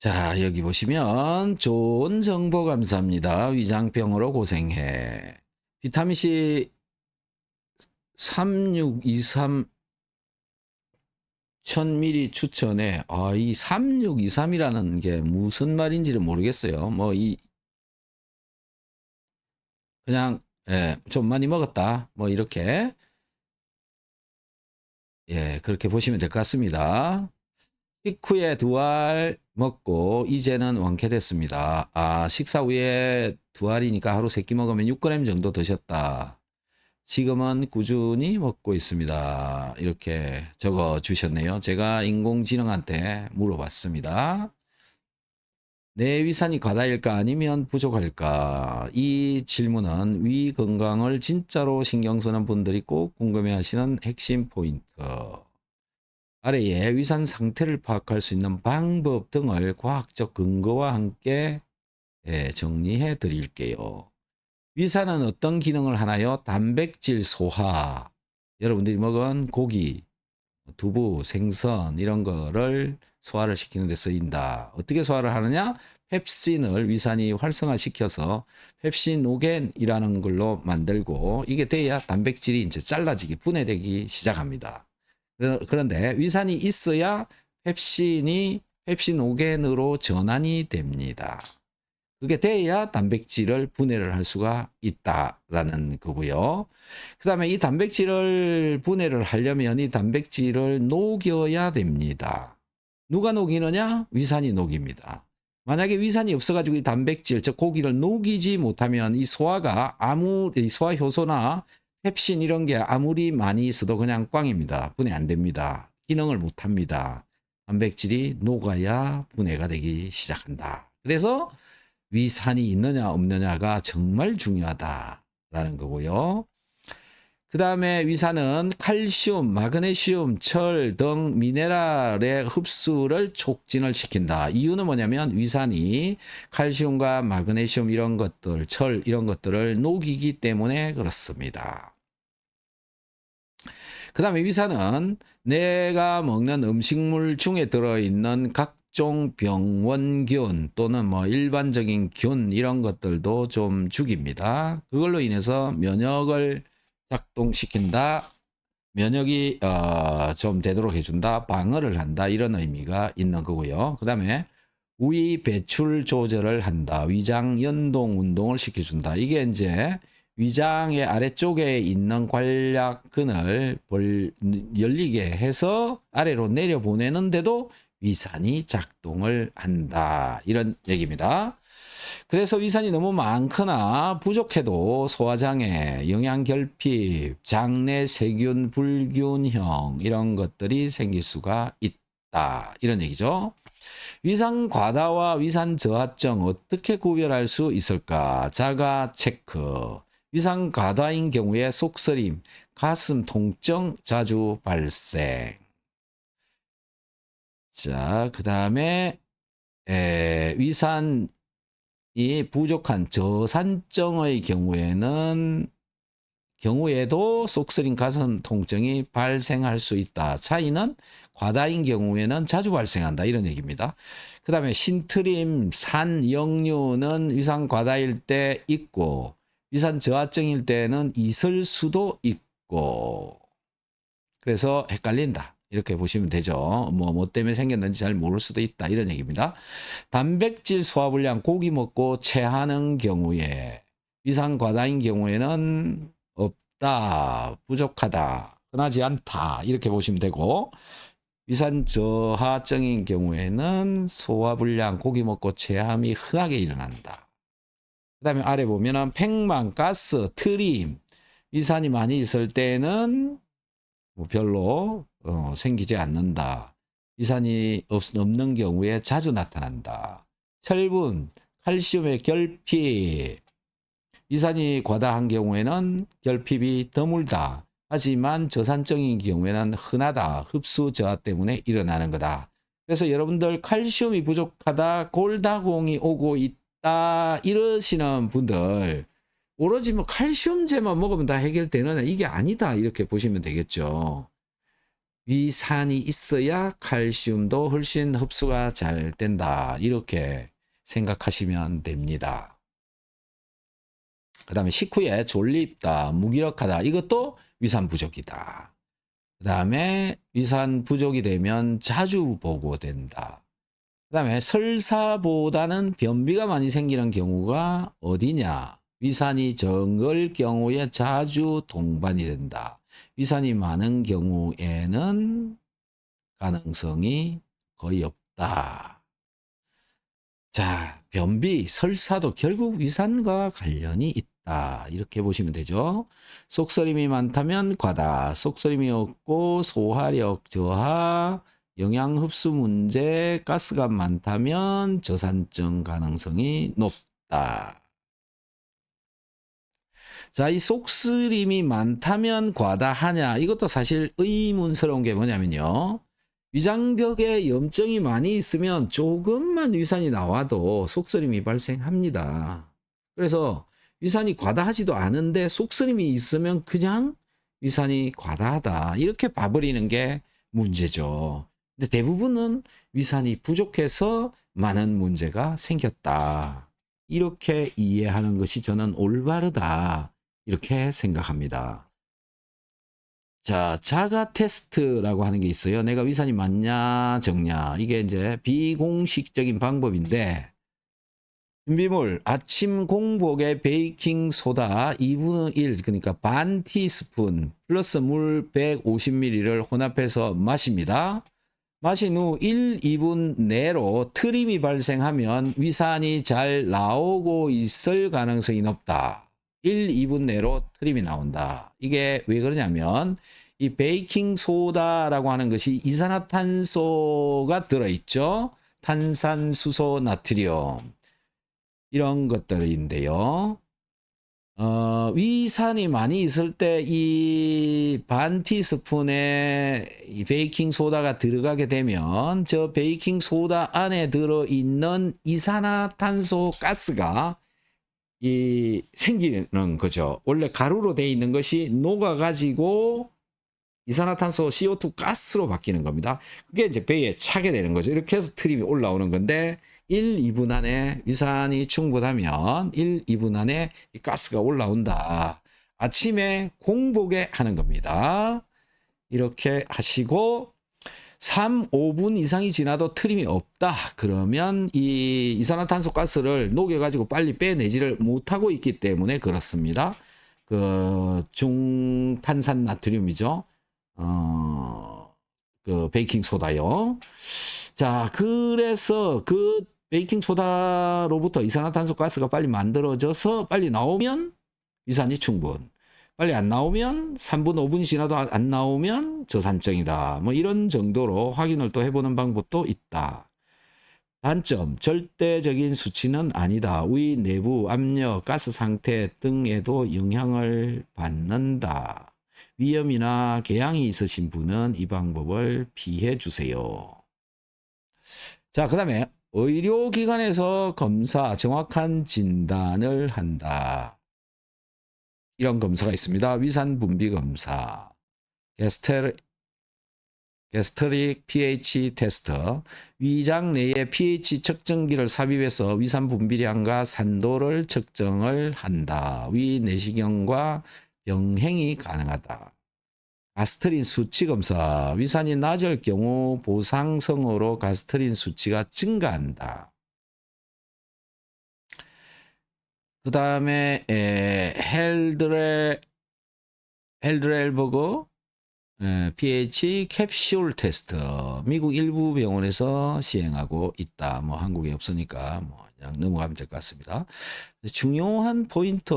자, 여기 보시면 좋은 정보 감사합니다. 위장병으로 고생해. 비타민C 3623 1000ml 추천해. 이 3623이라는 게 무슨 말인지를 모르겠어요. 그냥 좀 많이 먹었다. 이렇게 그렇게 보시면 될 것 같습니다. 식후에 2알 먹고 이제는 완쾌됐습니다. 식사 후에 2알이니까 하루 3끼 먹으면 6g 정도 드셨다. 지금은 꾸준히 먹고 있습니다. 이렇게 적어 주셨네요. 제가 인공지능한테 물어봤습니다. 내 위산이 과다일까 아니면 부족할까? 이 질문은 위 건강을 진짜로 신경 쓰는 분들이 꼭 궁금해하시는 핵심 포인트. 아래에 위산 상태를 파악할 수 있는 방법 등을 과학적 근거와 함께 정리해 드릴게요. 위산은 어떤 기능을 하나요? 단백질 소화. 여러분들이 먹은 고기, 두부, 생선 이런 거를 소화를 시키는 데 쓰인다. 어떻게 소화를 하느냐? 펩신을 위산이 활성화시켜서 펩신오겐이라는 걸로 만들고 이게 돼야 단백질이 이제 잘라지기, 분해되기 시작합니다. 그런데 위산이 있어야 펩신이 펩신오겐으로 전환이 됩니다. 그게 돼야 단백질을 분해를 할 수가 있다라는 거고요. 그 다음에 이 단백질을 분해를 하려면 이 단백질을 녹여야 됩니다. 누가 녹이느냐? 위산이 녹입니다. 만약에 위산이 없어가지고 이 단백질, 즉 고기를 녹이지 못하면 이 소화가 이 소화 효소나 펩신 이런 게 아무리 많이 있어도 그냥 꽝입니다. 분해 안 됩니다. 기능을 못 합니다. 단백질이 녹아야 분해가 되기 시작한다. 그래서 위산이 있느냐 없느냐가 정말 중요하다라는 거고요. 그 다음에 위산은 칼슘, 마그네슘, 철 등 미네랄의 흡수를 촉진을 시킨다. 이유는 뭐냐면 위산이 칼슘과 마그네슘 이런 것들, 철 이런 것들을 녹이기 때문에 그렇습니다. 그 다음에 위산은 내가 먹는 음식물 중에 들어있는 각종 병원균 또는 일반적인 균 이런 것들도 좀 죽입니다. 그걸로 인해서 면역을 작동시킨다. 면역이 좀 되도록 해준다. 방어를 한다. 이런 의미가 있는 거고요. 그 다음에 우위 배출 조절을 한다. 위장 연동 운동을 시켜준다. 이게 이제 위장의 아래쪽에 있는 관략근을 열리게 해서 아래로 내려보내는데도 위산이 작동을 한다. 이런 얘기입니다. 그래서 위산이 너무 많거나 부족해도 소화장애, 영양결핍, 장내 세균 불균형 이런 것들이 생길 수가 있다. 이런 얘기죠. 위산 과다와 위산 저하증 어떻게 구별할 수 있을까? 자가 체크. 위산 과다인 경우에 속쓰림, 가슴 통증 자주 발생. 자, 그 다음에 위산이 부족한 저산증의 경우에도 속쓰림, 가슴 통증이 발생할 수 있다. 차이는 과다인 경우에는 자주 발생한다. 이런 얘기입니다. 그 다음에 신트림, 산, 역류는 위산 과다일 때 있고 위산 저하증일 때는 있을 수도 있고 그래서 헷갈린다. 이렇게 보시면 되죠. 뭐 때문에 생겼는지 잘 모를 수도 있다. 이런 얘기입니다. 단백질 소화불량, 고기 먹고 체하는 경우에 위산 과다인 경우에는 없다, 부족하다, 흔하지 않다. 이렇게 보시면 되고 위산 저하증인 경우에는 소화불량, 고기 먹고 체함이 흔하게 일어난다. 그 다음에 아래 보면은 팽만, 가스, 트림, 위산이 많이 있을 때는 별로 생기지 않는다. 위산이 없는 경우에 자주 나타난다. 철분, 칼슘의 결핍. 위산이 과다한 경우에는 결핍이 드물다. 하지만 저산증인 경우에는 흔하다. 흡수 저하 때문에 일어나는 거다. 그래서 여러분들 칼슘이 부족하다, 골다공이 오고 있다 이러시는 분들 오로지 칼슘제만 먹으면 다 해결되느냐, 이게 아니다 이렇게 보시면 되겠죠. 위산이 있어야 칼슘도 훨씬 흡수가 잘 된다. 이렇게 생각하시면 됩니다. 그 다음에 식후에 졸립다, 무기력하다. 이것도 위산 부족이다. 그 다음에 위산 부족이 되면 자주 보고된다. 그 다음에 설사보다는 변비가 많이 생기는 경우가 어디냐? 위산이 적을 경우에 자주 동반이 된다. 위산이 많은 경우에는 가능성이 거의 없다. 자, 변비, 설사도 결국 위산과 관련이 있다. 이렇게 보시면 되죠. 속쓰림이 많다면 과다, 속쓰림이 없고 소화력 저하, 영양 흡수 문제, 가스가 많다면 저산증 가능성이 높다. 자, 이 속쓰림이 많다면 과다하냐? 이것도 사실 의문스러운 게 뭐냐면요. 위장벽에 염증이 많이 있으면 조금만 위산이 나와도 속쓰림이 발생합니다. 그래서 위산이 과다하지도 않은데 속쓰림이 있으면 그냥 위산이 과다하다. 이렇게 봐버리는 게 문제죠. 근데 대부분은 위산이 부족해서 많은 문제가 생겼다. 이렇게 이해하는 것이 저는 올바르다. 이렇게 생각합니다. 자, 자가 테스트라고 하는 게 있어요. 내가 위산이 많냐, 적냐. 이게 이제 비공식적인 방법인데, 준비물, 아침 공복에 베이킹 소다 2분의 1, 그러니까 반 티스푼 플러스 물 150ml를 혼합해서 마십니다. 마신 후 1, 2분 내로 트림이 발생하면 위산이 잘 나오고 있을 가능성이 높다. 1, 2분 내로 트림이 나온다. 이게 왜 그러냐면 이 베이킹 소다라고 하는 것이 이산화탄소가 들어있죠. 탄산수소 나트륨 이런 것들인데요. 위산이 많이 있을 때 이 반 티스푼의 이 베이킹 소다가 들어가게 되면 저 베이킹 소다 안에 들어있는 이산화탄소 가스가 생기는 거죠. 원래 가루로 되어 있는 것이 녹아가지고 이산화탄소 CO2 가스로 바뀌는 겁니다. 그게 이제 배에 차게 되는 거죠. 이렇게 해서 트림이 올라오는 건데 1, 2분 안에 위산이 충분하면 1, 2분 안에 이 가스가 올라온다. 아침에 공복에 하는 겁니다. 이렇게 하시고 3, 5분 이상이 지나도 트림이 없다. 그러면 이 이산화탄소 가스를 녹여가지고 빨리 빼내지를 못하고 있기 때문에 그렇습니다. 그 중탄산 나트륨이죠. 그 베이킹 소다요. 자, 그래서 그 베이킹 소다로부터 이산화탄소 가스가 빨리 만들어져서 빨리 나오면 위산이 충분. 빨리 안 나오면 3분, 5분이 지나도 안 나오면 저산증이다. 뭐 이런 정도로 확인을 또 해보는 방법도 있다. 단점, 절대적인 수치는 아니다. 위 내부 압력, 가스 상태 등에도 영향을 받는다. 위염이나 궤양이 있으신 분은 이 방법을 피해 주세요. 자, 그 다음에 의료기관에서 검사, 정확한 진단을 한다. 이런 검사가 있습니다. 위산 분비 검사, 게스트릭 pH 테스트, 위장 내에 pH 측정기를 삽입해서 위산 분비량과 산도를 측정을 한다. 위 내시경과 병행이 가능하다. 가스트린 수치 검사, 위산이 낮을 경우 보상성으로 가스트린 수치가 증가한다. 그 다음에 헬드렐버그 pH 캡슐 테스트, 미국 일부 병원에서 시행하고 있다. 뭐 한국에 없으니까 뭐 그냥 넘어가면 될 것 같습니다. 중요한 포인트,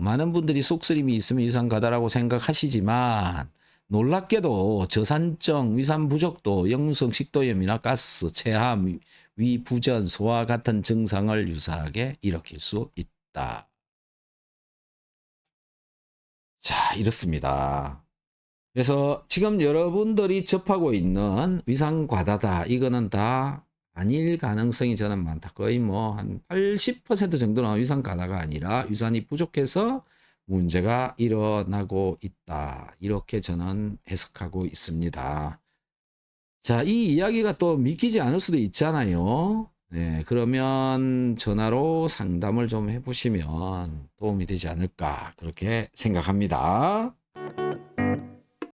많은 분들이 속쓰림이 있으면 위산 과다라고 생각하시지만 놀랍게도 저산증, 위산 부족도 역류성 식도염이나 가스, 체함, 위부전, 소화 같은 증상을 유사하게 일으킬 수 있다. 자, 이렇습니다. 그래서 지금 여러분들이 접하고 있는 위산 과다다, 이거는 다 아닐 가능성이 저는 많다. 거의 뭐 한 80% 정도는 위산 과다가 아니라 위산이 부족해서 문제가 일어나고 있다. 이렇게 저는 해석하고 있습니다. 자, 이 이야기가 또 믿기지 않을 수도 있잖아요. 네, 그러면 전화로 상담을 좀 해보시면 도움이 되지 않을까 그렇게 생각합니다.